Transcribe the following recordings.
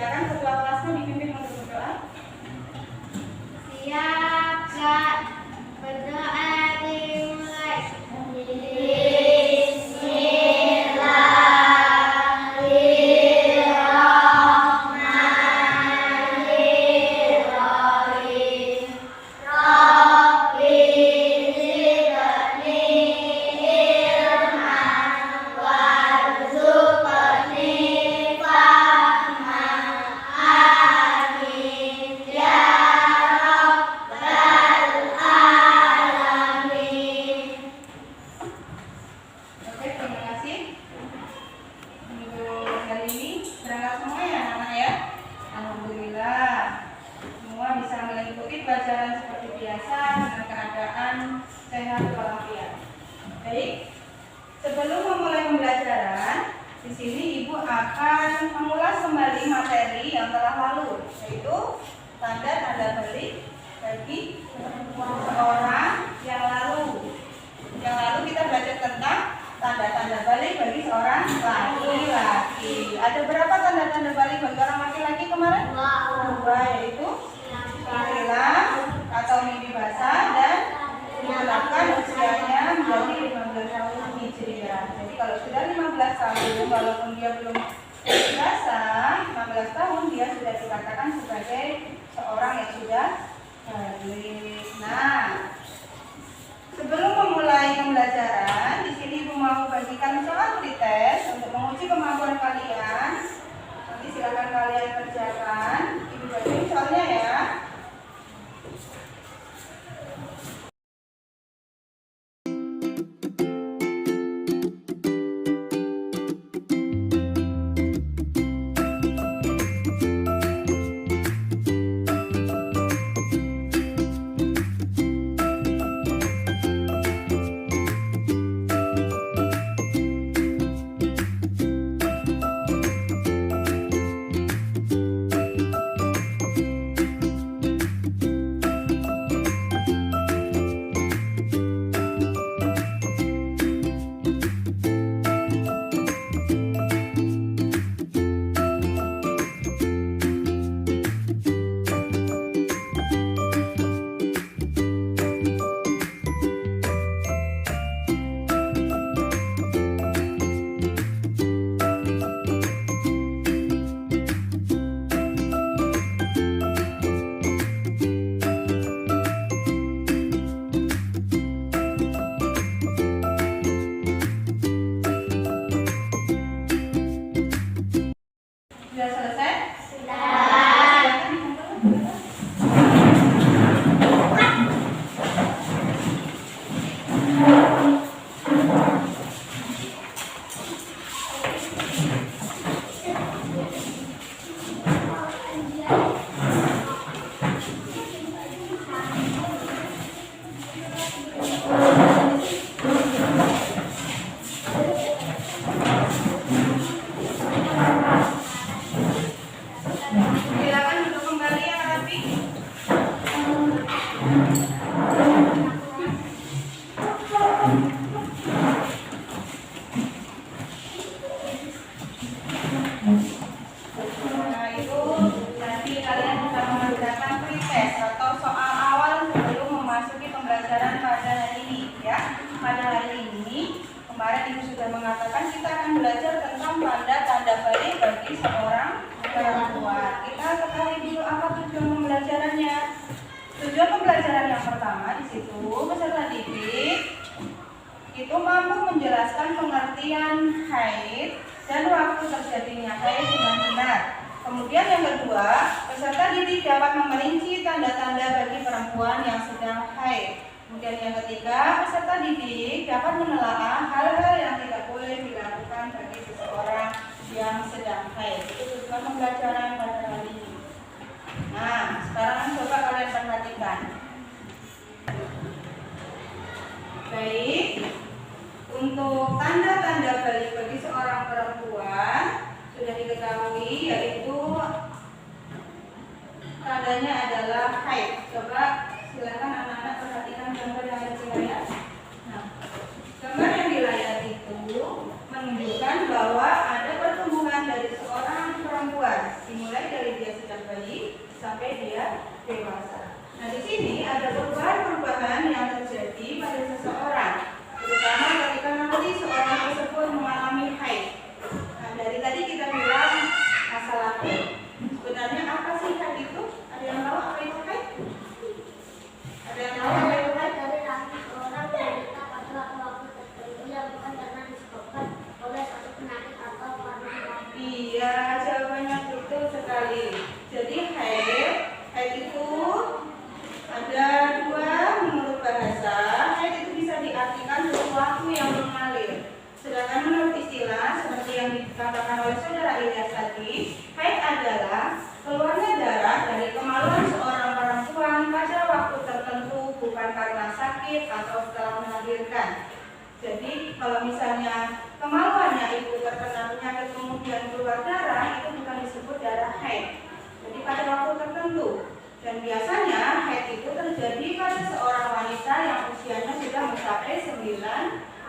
silakan ketua kelasnya dipimpin untuk berdoa. Siap, Kak. Berdoa dimulai. Oke, terima kasih. Untuk hari ini berangkat semua ya anak-anak ya. Alhamdulillah semua bisa mengikuti pelajaran seperti biasa dengan keadaan sehat walafiat. Baik, sebelum memulai pembelajaran, di sini Ibu akan mengulas kembali materi yang telah lalu, yaitu tanda-tanda balik bagi seorang yang lalu. Yang lalu kita belajar tentang tanda-tanda balik bagi seorang laki-laki. Ada berapa tanda-tanda balik bagi orang laki-laki kemarin? Dua, yaitu hilang atau mimpi basah dan menggunakan usianya menjadi 15 tahun Hijriah. Jadi kalau sudah 15 tahun, walaupun dia belum basah, 15 tahun dia sudah dikatakan sebagai seorang yang sudah balik. Nah, sebelum memulai pembelajaran, di sini Ibu mau bagikan soal pretest untuk menguji kemampuan kalian. Nanti silakan kalian kerjakan. Ibu bagiin soalnya ya. Sudah selesai? Silakan dikumpulkan. Silakan duduk kembali yang rapi. Nah, itu nanti kalian bisa menggunakan pretest atau soal awal sebelum memasuki pembelajaran pada hari ini ya. Pada hari ini kemarin Ibu sudah mengatakan kita akan belajar tentang tanda-tanda balik bagi seorang perempuan. Kita ketahui dulu apa tujuan pembelajarannya. Tujuan pembelajaran yang pertama di situ peserta didik itu mampu menjelaskan pengertian haid dan waktu terjadinya haid dengan benar. Kemudian yang kedua, peserta didik dapat memperinci tanda-tanda bagi perempuan yang sedang haid. Kemudian yang ketiga, peserta didik dapat menelaah hal-hal yang tidak boleh dilakukan bagi seseorang yang sedang haid. Itu tujuan pembelajaran pada hari ini. Nah, sekarang coba kalian perhatikan. Baik, untuk tanda-tanda balik bagi seorang perempuan sudah diketahui, yaitu tandanya adalah haid. Coba silakan anak-anak perhatikan gambar yang ada di layar. Nah, gambar yang di layar itu menunjukkan bahwa ada pertumbuhan dari seorang perempuan di dimulai dari dia sejak bayi sampai dia dewasa. Nah, di sini ada perubahan-perubahan yang terjadi pada seseorang, terutama ketika nanti seorang tersebut mengalami haid. Nah, dari tadi kita bilang masalah haid. Sebenarnya apa sih haid itu? Ada yang tahu apa itu haid? Ada yang tahu apa itu haid? Dari rahim seorang wanita pada waktu tertentu yang bukan karena disebabkan oleh suatu penyakit atau karena Iya, jawabannya betul sekali. Jadi haid itu ada dua menurut bahasa. Haid itu bisa diartikan sesuatu yang mengalir. Sedangkan menurut istilah seperti yang dikatakan oleh saudara Ilyas tadi, haid adalah keluarnya darah dari kemaluan seorang perempuan pada waktu tertentu, bukan karena sakit atau setelah melahirkan. Jadi kalau misalnya kemaluannya itu terkena penyakit kemudian keluar darah, itu bukan disebut darah haid. Jadi pada waktu tertentu. Dan biasanya haid itu terjadi pada seorang wanita yang usianya sudah mencapai 9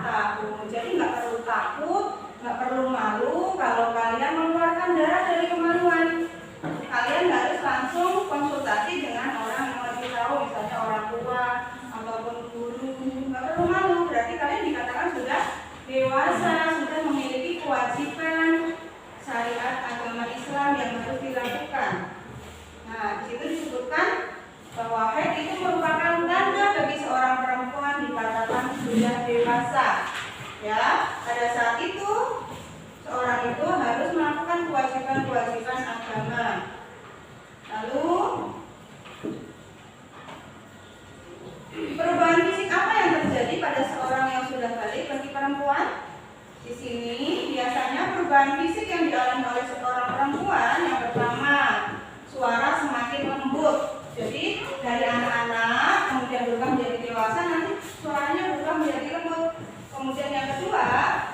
tahun. Jadi nggak perlu takut, nggak perlu malu kalau kalian mengeluarkan darah dari kemaluan. Kalian harus langsung konsultasi dengan orang yang lebih tahu, misalnya orang tua ataupun guru. Nggak perlu malu, berarti kalian dikatakan sudah dewasa, sudah memiliki kewajiban syariat agama Islam yang harus dilakukan. Nah, di situ disebutkan bahwa haid itu merupakan tanda bagi seorang perempuan dikatakan sudah dewasa. Ya, pada saat itu seorang itu harus melakukan kewajiban-kewajiban agama. Lalu perubahan fisik apa yang terjadi pada seorang yang sudah balik bagi perempuan? Di sini biasanya perubahan fisik yang dialami oleh seorang perempuan yang pertama, suara semakin lembut. Jadi dari anak-anak kemudian berubah menjadi dewasa, nanti suaranya berubah menjadi lembut. Kemudian yang kedua,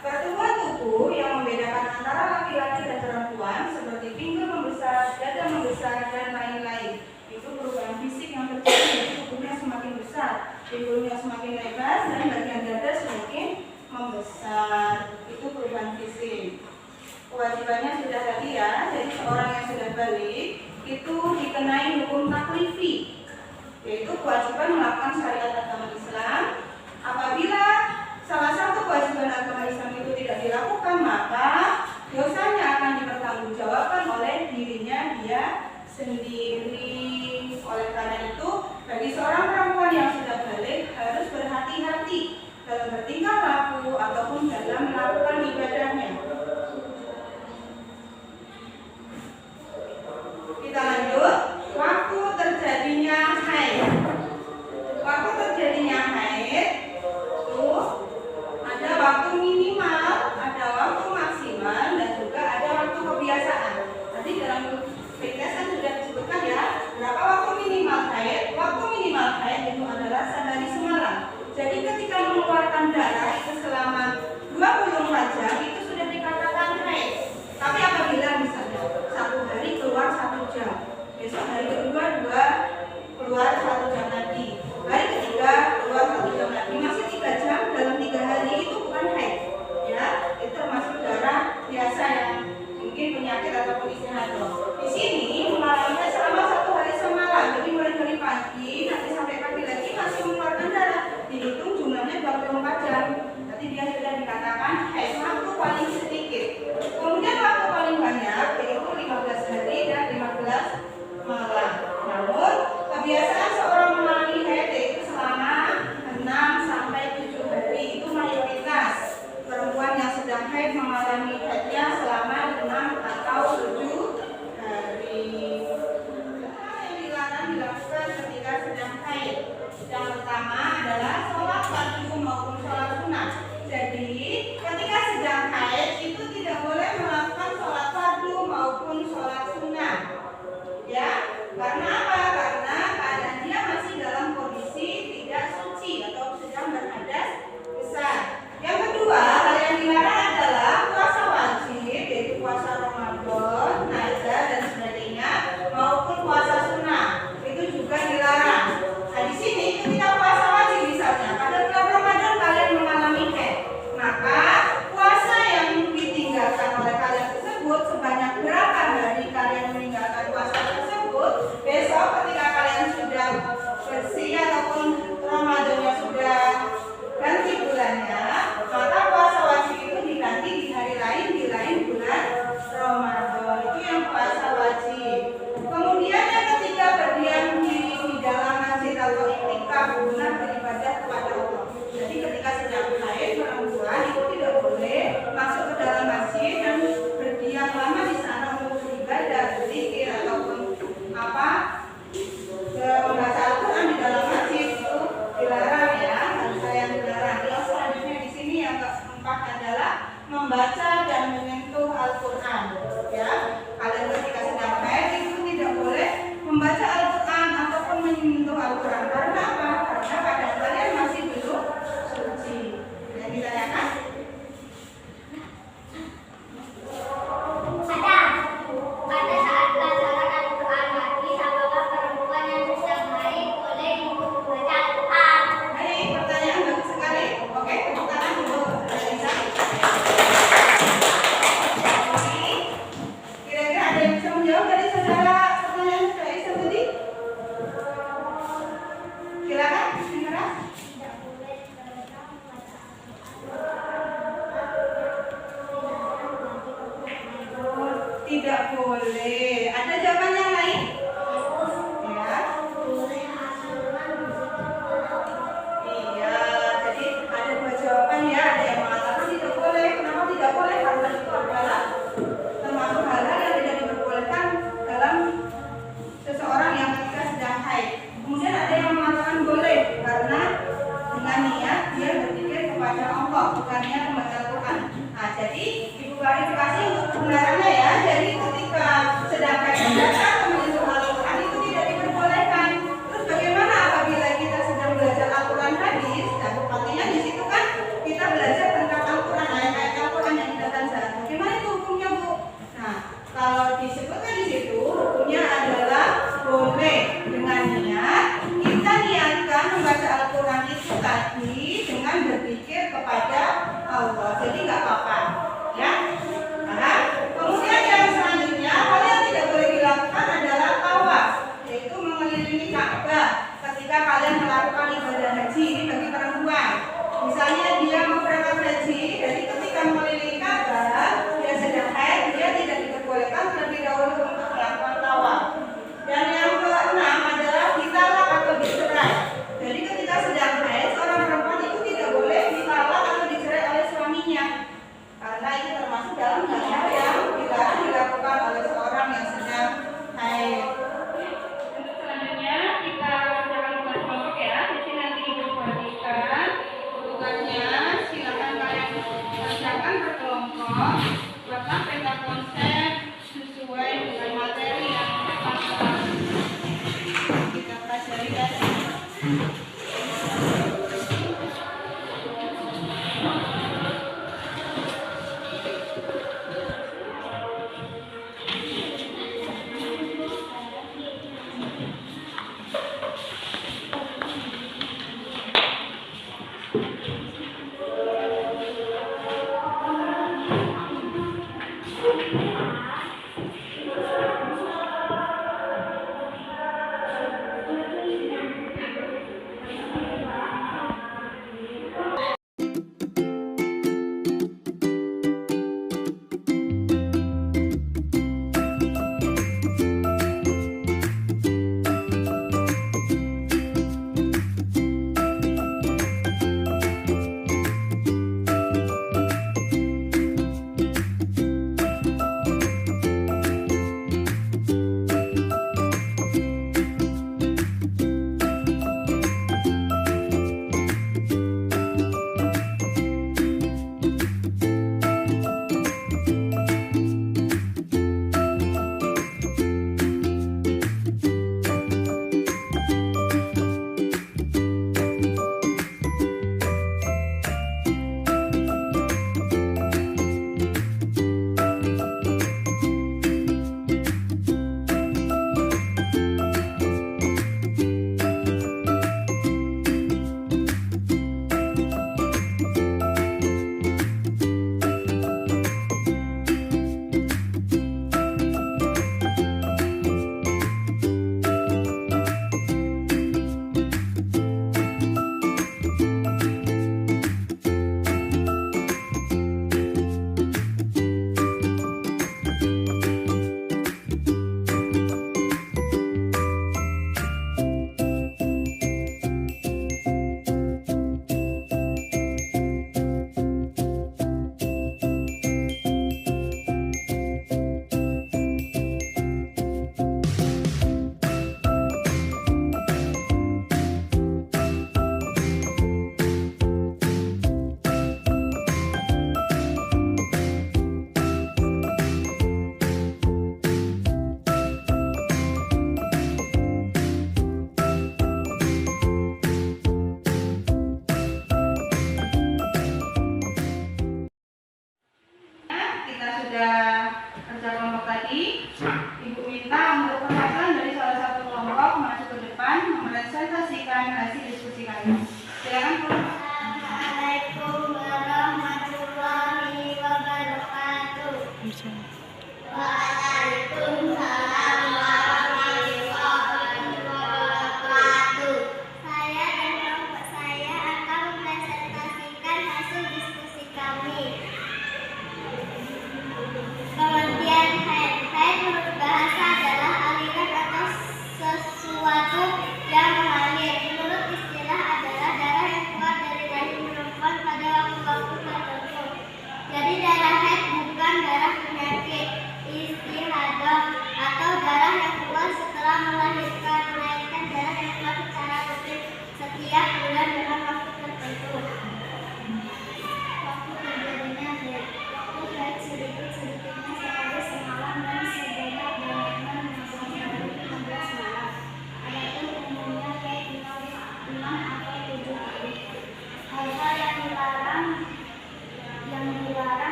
pertumbuhan tubuh yang membedakan antara laki-laki dan perempuan seperti pinggul membesar, dada membesar, dan lain-lain. Itu perubahan fisik yang terjadi, jadi tubuhnya semakin besar, pinggulnya semakin lebar, dan bagian dada semakin membesar. Itu perubahan fisik. Kewajibannya sudah tadi ya, jadi seorang yang sudah balik itu dikenai hukum taklifi, yaitu kewajiban melakukan syariat agama Islam. Apabila salah satu kewajiban agama Islam itu tidak dilakukan, maka dosanya akan dipertanggungjawabkan oleh dirinya dia sendiri. Oleh karena itu, bagi seorang perempuan yang sudah balik harus berhati-hati dalam bertingkah laku ataupun dalam melakukan ibadahnya. Kita lanjut, waktu terjadinya haid. Waktu terjadinya haid itu ada waktu minimal, ada waktu maksimal, dan juga ada waktu kebiasaan. Tadi dalam PKS kan sudah disebutkan ya,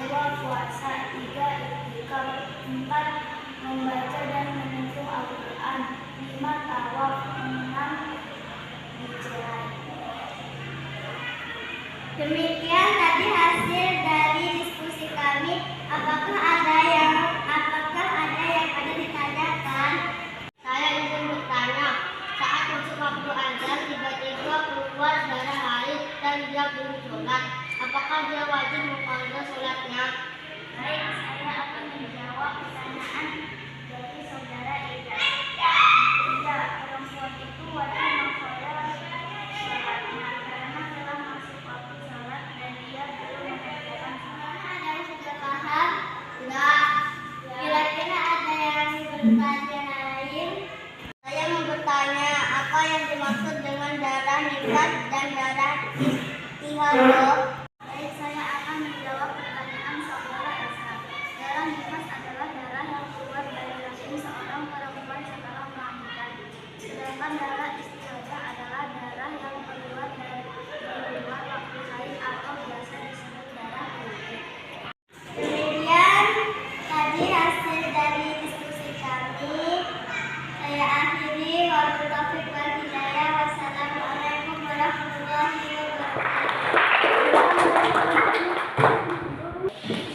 2. Puasa. 3. Iktikaf. 4. Membaca dan menentukan Al-Quran. 5. Tawaf. 6. Hijrah. Demikian tadi hasil dari diskusi kami. Apakah ada yang ada ditanyakan? Saya ingin bertanya. Saat masuk waktu azan, tiba-tiba keluar darah haid dan dia belum sholat. Apakah dia wajib mengqadha sholatnya? Baik, saya akan menjawab pertanyaan dari saudara Ida. Tidak, perempuan itu wajib mengqadha sholatnya karena telah masuk waktu sholat dan dia belum mengerjakan sholat. Ada yang sudah paham? Enggak. Kira-kira ada yang bertanya lain? Saya mau bertanya, apa yang dimaksud dengan darah nifas dan darah istihadah? Baik, saya akan menjawab pertanyaan saudara Esa. Darah nifas adalah darah yang keluar dari rahim seorang perempuan setelah melahirkan. Sedangkan darah istihadah adalah darah yang keluar dari luar waktu haid atau biasa disebut darah haid. Demikian tadi hasil dari diskusi kami. Saya akhiri, wabillahi taufiq wal hidayah. Wassalamualaikum warahmatullahi wabarakatuh.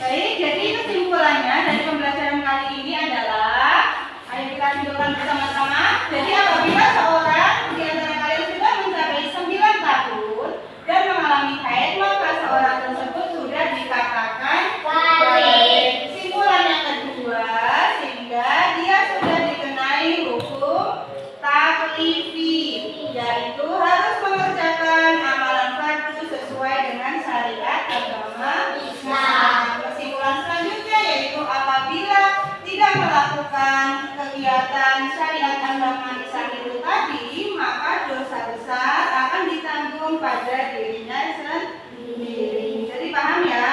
Baik, jadi kesimpulannya dari pembelajaran kali ini adalah, ayo kita simpulkan bersama-sama. Jadi apabila seorang di antara kalian sudah mencapai 9 tahun dan mengalami haid, maka seorang tersebut sudah dikatakan balik. Kesimpulan yang kedua, sehingga dia sudah dikenai hukum taklifi, yaitu harus mengerjakan amalan fardu sesuai dengan syariat agama Islam. Kesimpulan selanjutnya yaitu apabila tidak melakukan kegiatan syariat agama Islam itu tadi, maka dosa besar akan ditanggung pada dirinya sendiri. Jadi paham ya?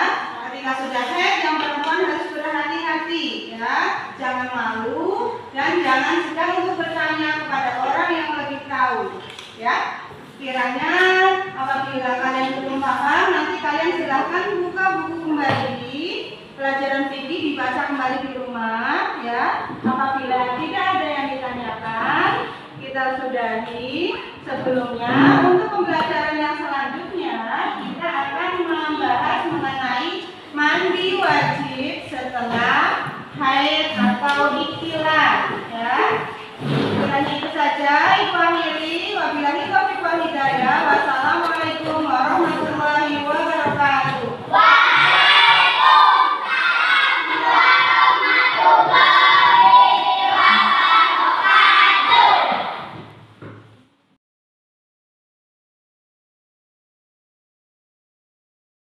Ketika sudah haid, yang perempuan harus berhati-hati ya, jangan malu dan jangan segan untuk bertanya kepada orang yang lebih tahu ya. Kiranya apabila kalian belum paham, nanti kalian silahkan buka buku kembali, pelajaran fikih dibaca kembali di rumah ya. Apabila tidak ada yang ditanyakan, kita sudahi. Sebelumnya, untuk pembelajaran yang selanjutnya kita akan membahas mengenai mandi wajib setelah haid atau ikhtilam ya. Kiranya itu saja. Ibu akhiri, wabillahi taufiq wal hidayah. Wassalamualaikum